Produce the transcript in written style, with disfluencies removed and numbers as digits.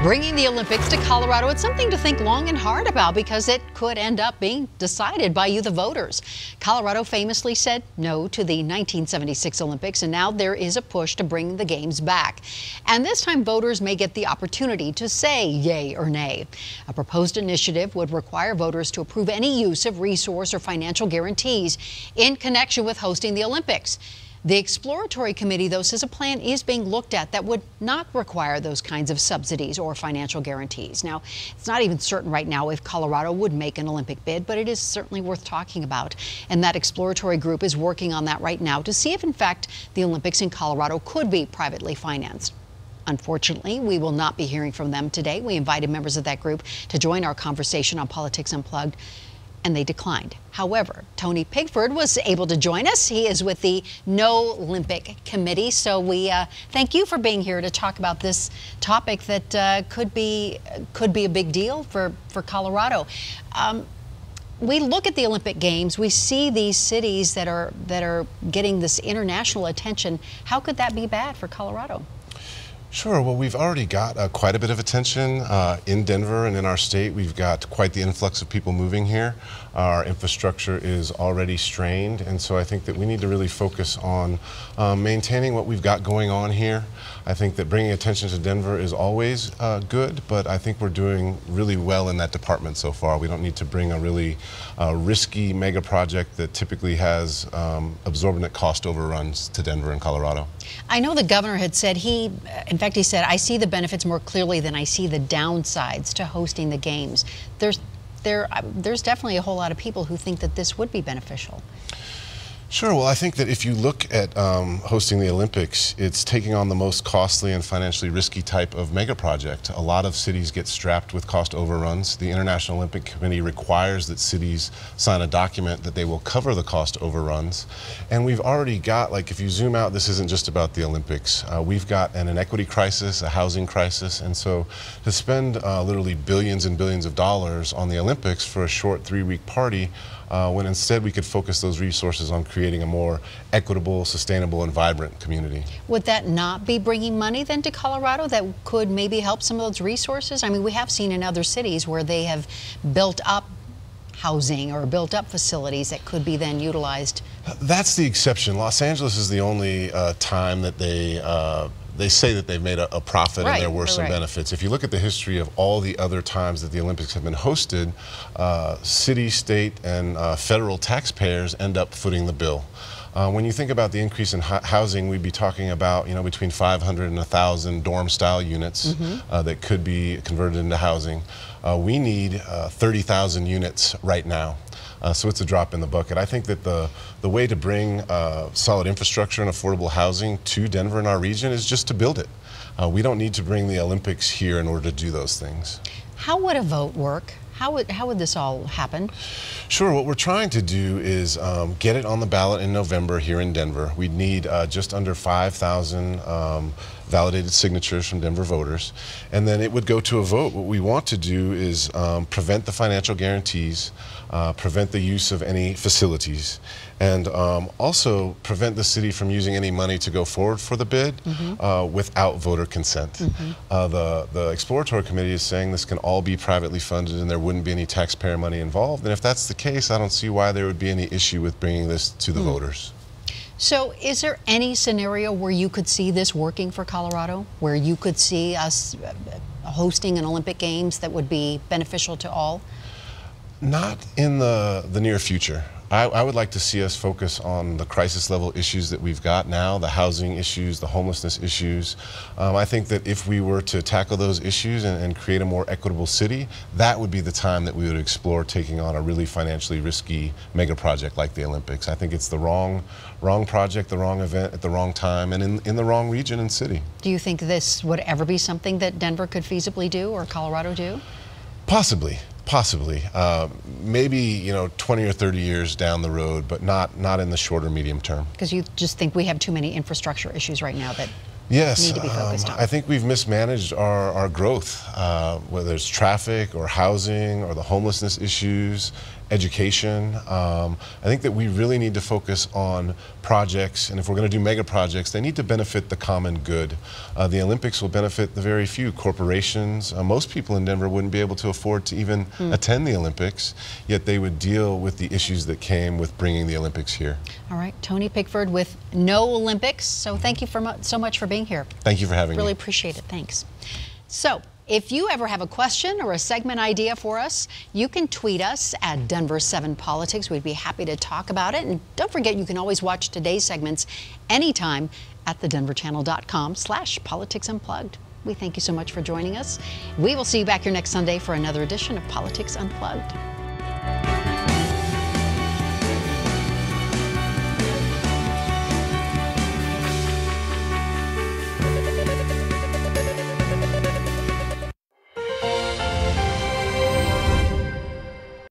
Bringing the Olympics to Colorado, it's something to think long and hard about because it could end up being decided by you, the voters. Colorado famously said no to the 1976 Olympics, and now there is a push to bring the games back. And this time, voters may get the opportunity to say yay or nay. A proposed initiative would require voters to approve any use of resource or financial guarantees in connection with hosting the Olympics. The exploratory committee, though, says a plan is being looked at that would not require those kinds of subsidies or financial guarantees. Now, it's not even certain right now if Colorado would make an Olympic bid, but it is certainly worth talking about. And that exploratory group is working on that right now to see if, in fact, the Olympics in Colorado could be privately financed. Unfortunately, we will not be hearing from them today. We invited members of that group to join our conversation on Politics Unplugged, and they declined. However, Tony Pigford was able to join us. He is with the NOlympics Committee. So we thank you for being here to talk about this topic that could be a big deal for Colorado. We look at the Olympic Games. We see these cities that are getting this international attention. How could that be bad for Colorado? Sure. Well, we've already got quite a bit of attention in Denver and in our state. We've got quite the influx of people moving here. Our infrastructure is already strained, and so I think that we need to really focus on maintaining what we've got going on here. I think that bringing attention to Denver is always good, but I think we're doing really well in that department so far. We don't need to bring a really risky mega project that typically has absorbent cost overruns to Denver and Colorado. I know the governor had said in fact, he said, I see the benefits more clearly than I see the downsides to hosting the games. There's definitely a whole lot of people who think that this would be beneficial. Sure. Well, I think that if you look at hosting the Olympics, it's taking on the most costly and financially risky type of mega project. A lot of cities get strapped with cost overruns. The International Olympic Committee requires that cities sign a document that they will cover the cost overruns. And we've already got, like, if you zoom out, this isn't just about the Olympics. We've got an inequity crisis, a housing crisis, and so to spend literally billions and billions of dollars on the Olympics for a short 3-week party, when instead we could focus those resources on creating a more equitable, sustainable, and vibrant community. Would that not be bringing money then to Colorado that could maybe help some of those resources? I mean, we have seen in other cities where they have built up housing or built up facilities that could be then utilized. That's the exception. Los Angeles is the only time that they say that they've made a profit, and there were some benefits. If you look at the history of all the other times that the Olympics have been hosted, city, state, and federal taxpayers end up footing the bill. When you think about the increase in housing, we'd be talking about, you know, between 500 and 1,000 dorm-style units that could be converted into housing. We need 30,000 units right now. So it's a drop in the bucket. I think that the way to bring solid infrastructure and affordable housing to Denver and our region is just to build it. We don't need to bring the Olympics here in order to do those things. How would a vote work? How would this all happen? Sure. What we're trying to do is get it on the ballot in November here in Denver. We'd need just under 5,000 validated signatures from Denver voters, and then it would go to a vote. What we want to do is prevent the financial guarantees, prevent the use of any facilities, and also prevent the city from using any money to go forward for the bid without voter consent. The exploratory committee is saying this can all be privately funded and there wouldn't be any taxpayer money involved, and if that's the case, I don't see why there would be any issue with bringing this to the voters. So is there any scenario where you could see this working for Colorado, where you could see us hosting an Olympic Games that would be beneficial to all? Not in the near future. I would like to see us focus on the crisis level issues that we've got now, the housing issues, the homelessness issues. I think that if we were to tackle those issues and create a more equitable city, that would be the time that we would explore taking on a really financially risky mega project like the Olympics. I think it's the wrong project, the wrong event at the wrong time, and in the wrong region and city. Do you think this would ever be something that Denver could feasibly do or Colorado do? Possibly. Possibly. Maybe, you know, 20 or 30 years down the road, but not in the short or medium term. Because you just think we have too many infrastructure issues right now that Yes, need to be focused on. I think we've mismanaged our growth, whether it's traffic or housing or the homelessness issues, education. I think that we really need to focus on projects, and if we're going to do mega projects, they need to benefit the common good. The Olympics will benefit the very few corporations. Most people in Denver wouldn't be able to afford to even attend the Olympics, yet they would deal with the issues that came with bringing the Olympics here. All right, Tony Pickford with NOlympics. So thank you so much for being here. Thank you for having me. Really appreciate it. Thanks. So, if you ever have a question or a segment idea for us, you can tweet us at Denver7Politics. We'd be happy to talk about it. And don't forget, you can always watch today's segments anytime at thedenverchannel.com/Politics Unplugged. We thank you so much for joining us. We will see you back here next Sunday for another edition of Politics Unplugged.